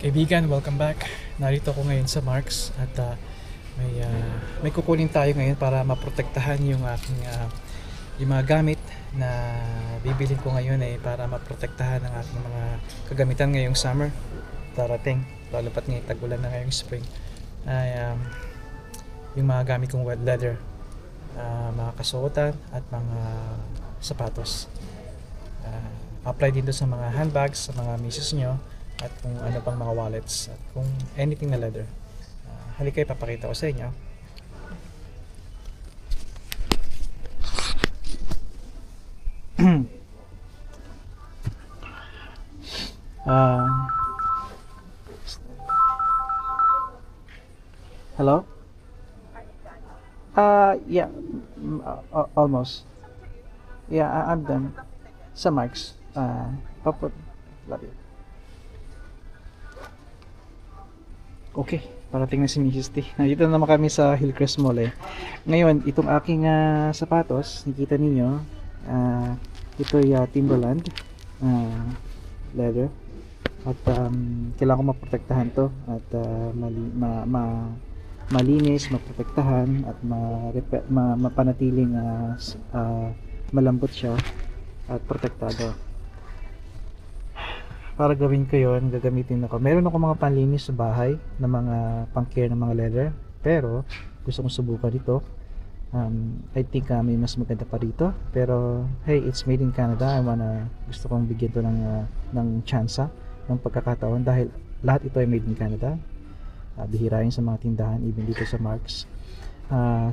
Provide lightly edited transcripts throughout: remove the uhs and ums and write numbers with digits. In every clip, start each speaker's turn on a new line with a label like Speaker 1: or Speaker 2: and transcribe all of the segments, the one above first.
Speaker 1: Kaibigan, welcome back. Narito ko ngayon sa Marks at may kukunin tayo ngayon para maprotektahan yung aking yung mga gamit na bibilin ko ngayon para maprotektahan ang aking mga kagamitan ngayong summer darating, lalo pat ngayon tag-ulan na ngayong spring ay yung mga gamit kong wet leather, mga kasuotan at mga sapatos. Apply din sa mga handbags sa mga misis nyo at kung ano pang mga wallets at kung anything na leather. Halika, ipapakita ko sa inyo. uh, Hello? Yeah, almost. Yeah, I'm done. Sa Marks. Love you. Okay, parating na si Mrs. T. Nandito na naman kami sa Hillcrest Mall Ngayon, itong aking sapatos, nakita ninyo, ito ay Timberland leather. At kailangan ko maprotektahan to at malinis, maprotektahan at mapanatiling malambot siya at protektado. Para gawin ko yon, gagamitin ako. Meron ako mga panlinis sa bahay na mga pang-care ng mga leather, pero gusto kong subukan dito. I think may mas maganda pa rito, pero hey, it's made in Canada. Gusto kong bigyan to ng tsansa, ng pagkakataon, dahil lahat ito ay made in Canada. Bihira yun sa mga tindahan, even dito sa Marks.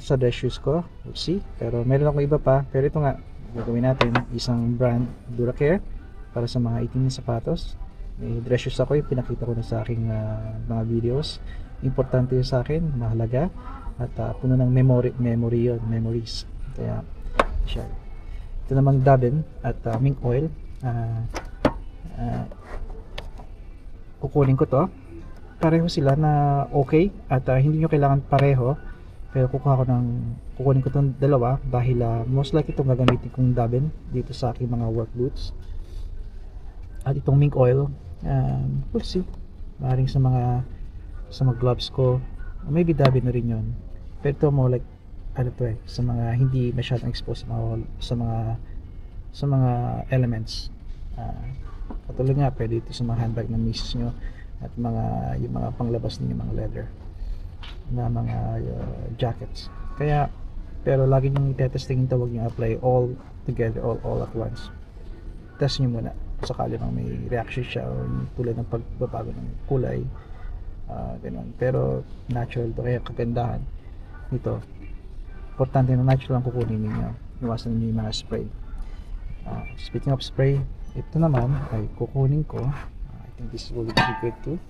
Speaker 1: Sa dress shoes ko, we'll see, pero meron ako iba pa. Pero ito nga, gagawin natin isang brand, Duracare, para sa mga itim na sapatos. May dress shoes ako, yung pinakita ko na sa aking mga videos. Importante yun sa akin, mahalaga, at puno ng memories. Kaya siya. Ito namang Dabin at mink oil. Kukunin ko to. Pareho sila na okay, at hindi nyo kailangan pareho, pero kukunin ko itong dalawa dahil most likely itong gagamitin kong Dabin dito sa aking mga work boots. At itong mink oil, we'll see, maaaring sa mga gloves ko, maybe Dabin na rin yun, pero ito more like sa mga hindi masyadong exposed sa mga elements. Katulad nga, pwede ito sa mga handbag ng misis nyo at yung mga panglabas ninyo, mga leather na mga jackets. Pero lagi nyo itetestingin ito, huwag nyo apply all together, all at once. Test nyo muna sakali bang may reaction siya o tulad ng pagbabago ng kulay, ganun. Pero natural to, kaya kagandahan nito, importante na natural ang kukunin ninyo, iwasan ninyo yung mga spray. Speaking of spray, ito naman ay kukunin ko. I think this will be good too.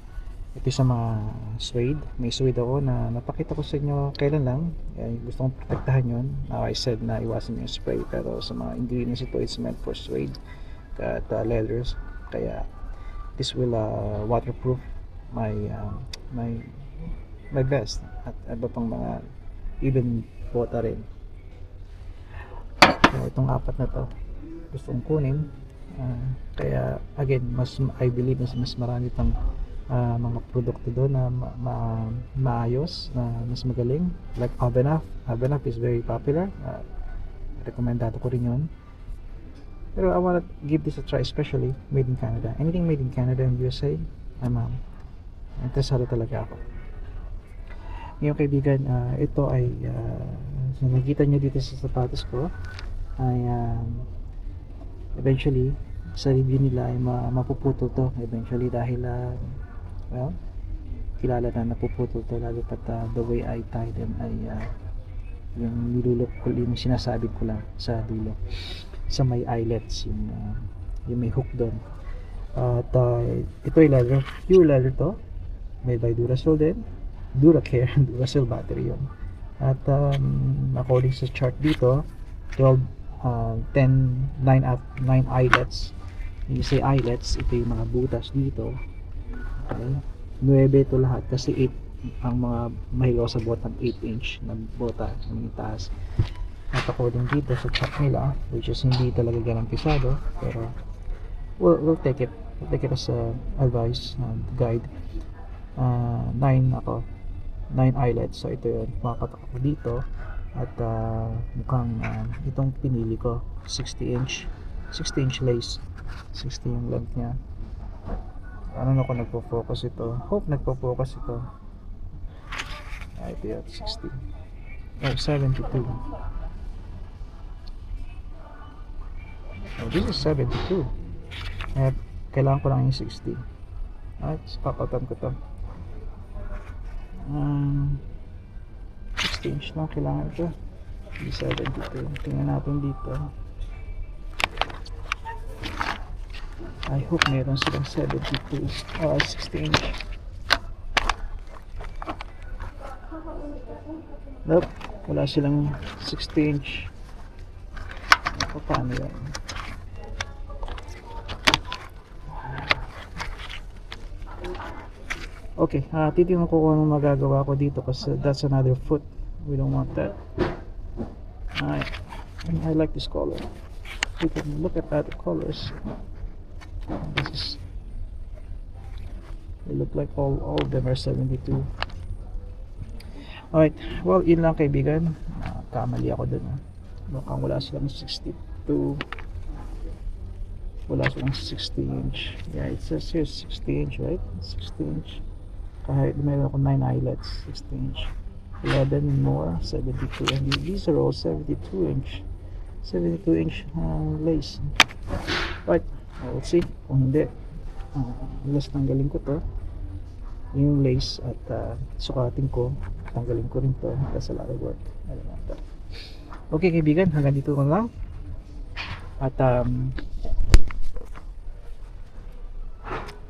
Speaker 1: Ito sa mga suede. May suede ako na napakita ko sa inyo kailan lang. Gusto kong protektahan yun. I said na iwasan yung spray, pero sa mga ingredients ito, it's meant for suede at leathers, kaya this will waterproof my vest at iba pang mga even bota rin. Kaya itong apat na to gusto kong kunin, kaya again, I believe mas marami pang mga produkto doon na maayos, na mas magaling, like Avenaf is very popular. Rekomendado ko rin yun. Pero I wanna give this a try, especially made in Canada. Anything made in Canada and USA, I'm interesado talaga ako. Ngayon kaibigan, ito ay so nakita nyo dito sa sapatos ko ay eventually sa review nila ay mapuputol to eventually dahil well, kilala na napuputol to, lalo pat the way I tie them ay yung nilulok ko, yung sinasabi ko lang sa dulo, sa may eyelets, yung may hook doon. At ito ay leather, pure leather to, made by Duracell din, Duracare, Duracell battery yun. At according sa chart dito, 12, 10, 9 eyelets. Yung say eyelets, ito yung mga butas dito. Okay, 9 ito lahat kasi 8 ang mga mahigaw sa botang, 8-inch na bota ng taas. At according dito sa chart nila, which is hindi talaga ganang pisado, pero we'll take it. take it as a advice and guide. 9 ako, 9 eyelets. So ito yun, makapatak ako dito. At mukhang itong pinili ko 60 inch lace, 60 yung length nya. Ano na kung nagpo-focus ito, hope nagpo-focus ito. Ito yun, 60, 72. This is 72. Kailangan ko lang yung 60. Papatan ko to. 60 inch lang kailangan ito. 72. Tingnan natin dito. I hope meron silang 72. 60 inch. Nope, wala silang 60 inch. Paano yan? Okay, titignan ko kung anong magagawa ko dito kasi that's another foot. We don't want that. I like this color. We can look at other colors. This is, they look like all of them are 72. Alright, well, yun lang kaibigan. Kamali ako dun. Mukhang wala silang 62. Wala silang 60 inch. Yeah, it says here 60 inch, right? 60 inch. Kahit mayroon ako 9 eyelets, 60 inch. 11 more, 72. And these are all 72 inch. 72 inch lace. Right, we'll see. Kung hindi, last tanggalin ko to, yung lace, at sukatin ko, tanggalin ko rin to. That's a lot of work. I don't want that. Okay kaibigan, hanggang dito na lang. At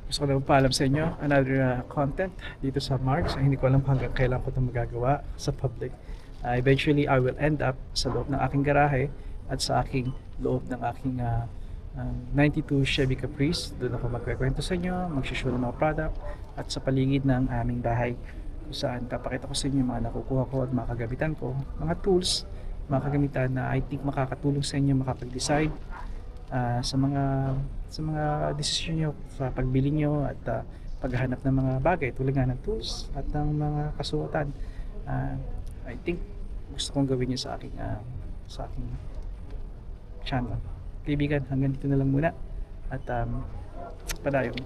Speaker 1: gusto ko na magpaalam sa inyo another content dito sa Marks. Hindi ko alam hanggang kailan ko ito magagawa sa public. Eventually I will end up sa loob ng aking garahe at sa aking loob ng aking 92 Chevy Caprice. Doon ako magkikwento sa inyo, mag-show ng mga product, at sa paligid ng aming bahay kung saan papakita ko sa inyo mga nakukuha ko at mga kagamitan ko, mga tools, mga kagamitan na I think makakatulong sa inyo makapag-decide sa mga desisyon nyo sa pagbili nyo at paghahanap ng mga bagay tulad nga ng tools at ng mga kasuotan. I think gusto kong gawin nyo sa aking channel. Kaibigan, hanggang dito na lang muna at padayon.